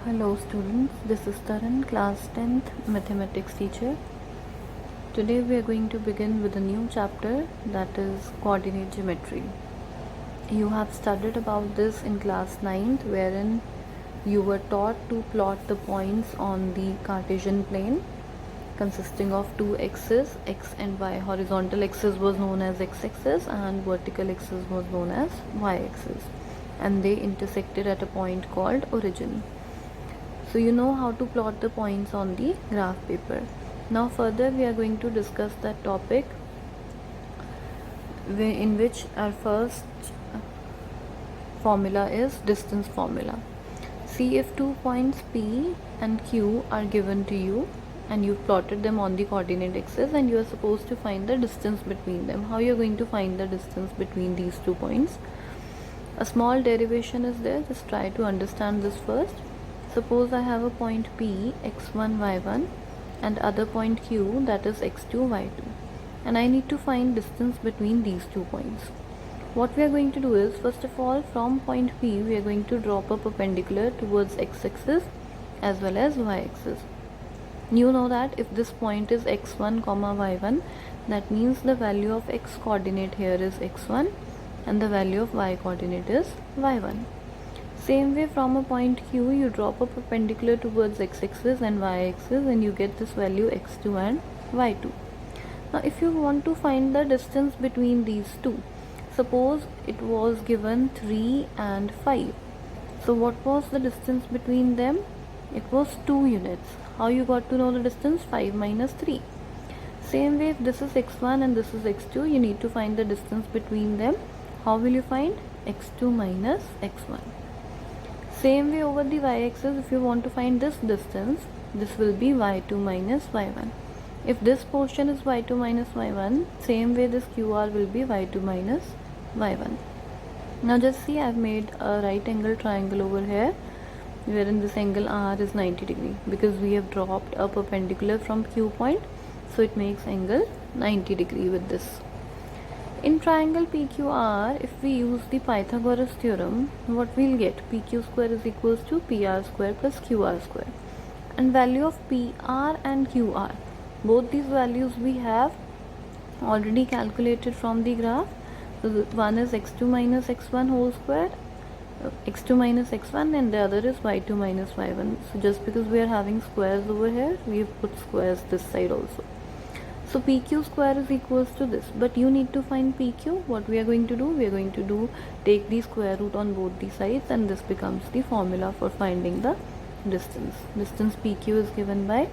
Hello students, this is Taran, class 10th mathematics teacher. Today we are going to begin with a new chapter, that is coordinate geometry. You have studied about this in class 9th, wherein you were taught to plot the points on the Cartesian plane consisting of two axes, x and y. Horizontal axis was known as x-axis and vertical axis was known as y-axis, and they intersected at a point called origin. So you know how to plot the points on the graph paper. Now further we are going to discuss that topic in which our first formula is distance formula. See, if 2 points P and Q are given to you and you've plotted them on the coordinate axis and you are supposed to find the distance between them. How you are going to find the distance between these 2 points? A small derivation is there, just try to understand this first. Suppose I have a point P, x1, y1 and other point Q, that is x2, y2, and I need to find distance between these 2 points. What we are going to do is, first of all, from point P we are going to drop a perpendicular towards x-axis as well as y-axis. You know that if this point is x1, y1, that means the value of x coordinate here is x1 and the value of y coordinate is y1. Same way, from a point Q you drop a perpendicular towards x-axis and y-axis and you get this value x2 and y2. Now if you want to find the distance between these two, suppose it was given 3 and 5. So what was the distance between them? It was 2 units. How you got to know the distance? 5 minus 3. Same way, if this is x1 and this is x2, you need to find the distance between them. How will you find? x2 minus x1. Same way, over the y-axis, if you want to find this distance, this will be y2 minus y1. If this portion is y2 minus y1, same way this QR will be y2 minus y1. Now just see, I've made a right angle triangle over here, wherein this angle R is 90 degree because we have dropped a perpendicular from Q point, so it makes angle 90 degree with this. In triangle PQR, if we use the Pythagoras theorem, what we'll get? PQ square is equals to PR square plus QR square. And value of PR and QR, both these values we have already calculated from the graph. So one is x2 minus x1 whole square, x2 minus x1, and the other is y2 minus y1. So just because we are having squares over here, we have put squares this side also. So PQ square is equals to this, but you need to find PQ. What we are going to do? We are going to take the square root on both the sides, and this becomes the formula for finding the distance. Distance PQ is given by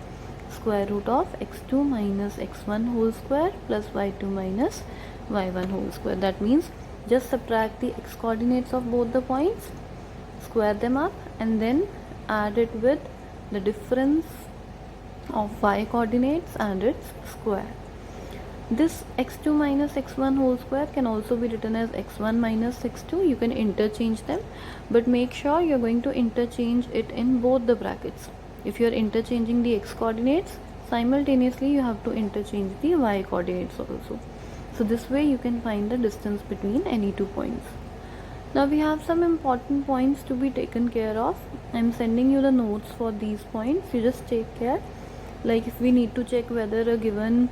square root of x2 minus x1 whole square plus y2 minus y1 whole square. That means just subtract the x coordinates of both the points, square them up, and then add it with the difference of y coordinates and its square. This x2 minus x1 whole square can also be written as x1 minus x2. You can interchange them, but make sure you're going to interchange it in both the brackets. If you're interchanging the x coordinates, simultaneously you have to interchange the y coordinates also. So this way you can find the distance between any 2 points. Now we have some important points to be taken care of. I'm sending you the notes for these points. You just take care. Like if we need to check whether a given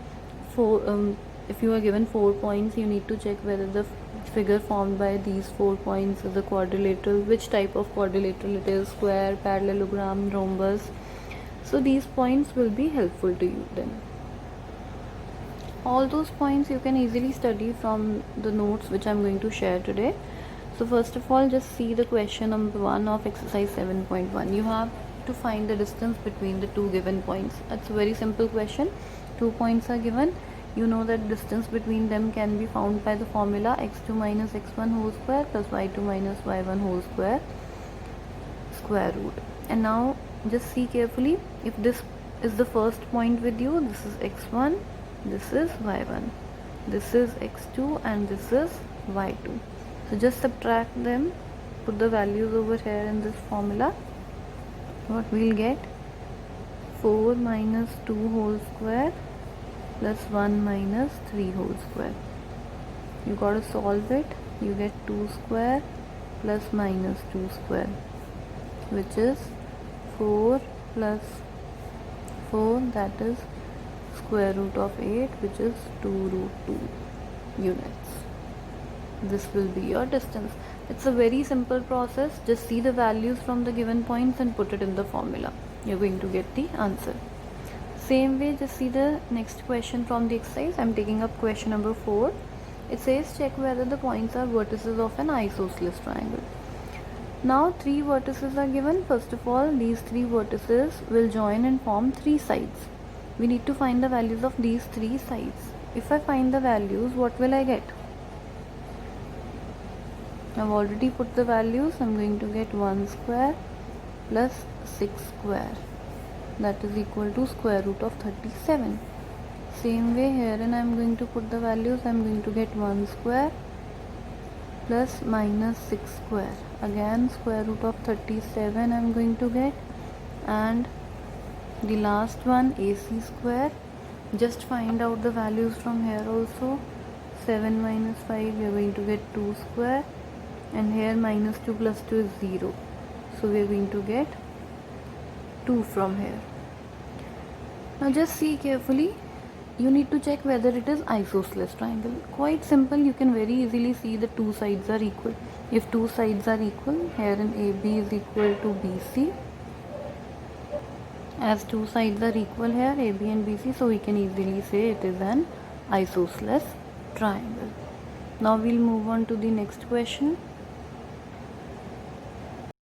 if you are given 4 points, you need to check whether the figure formed by these 4 points is a quadrilateral, which type of quadrilateral it is, square, parallelogram, rhombus. So these points will be helpful to you then. All those points you can easily study from the notes which I'm going to share today. So first of all, just see the question number 1 of exercise 7.1. You have to find the distance between the 2 given points. It's a very simple question. 2 points are given. You know that distance between them can be found by the formula x2 minus x1 whole square plus y2 minus y1 whole square square root. And now just see carefully, if this is the first point with you, this is x1, this is y1, this is x2, and this is y2. So just subtract them, put the values over here in this formula. What we'll get? 4 minus 2 whole square plus 1 minus 3 whole square. You got to solve it. You get 2 square plus minus 2 square, which is 4 plus 4, that is square root of 8, which is 2 root 2 units. This will be your distance. It's a very simple process. Just see the values from the given points and put it in the formula. You're going to get the answer. Same way, just see the next question from the exercise. I'm taking up question number 4. It says check whether the points are vertices of an isosceles triangle. Now 3 vertices are given. First of all, these 3 vertices will join and form 3 sides. We need to find the values of these 3 sides. If I find the values, what will I get? I've already put the values. I'm going to get 1 square plus 6 square, that is equal to square root of 37. Same way here, and I'm going to put the values. I'm going to get 1 square plus minus 6 square, again square root of 37 I'm going to get, and the last one AC square. Just find out the values from here also. 7 minus 5, we are going to get 2 square, and here minus 2 plus 2 is 0, so we are going to get 2 from here. Now just see carefully. You need to check whether it is isosceles triangle. Quite simple, you can very easily see the two sides are equal. If two sides are equal, here in AB is equal to BC. As two sides are equal here, AB and BC, so we can easily say it is an isosceles triangle. Now we'll move on to the next question.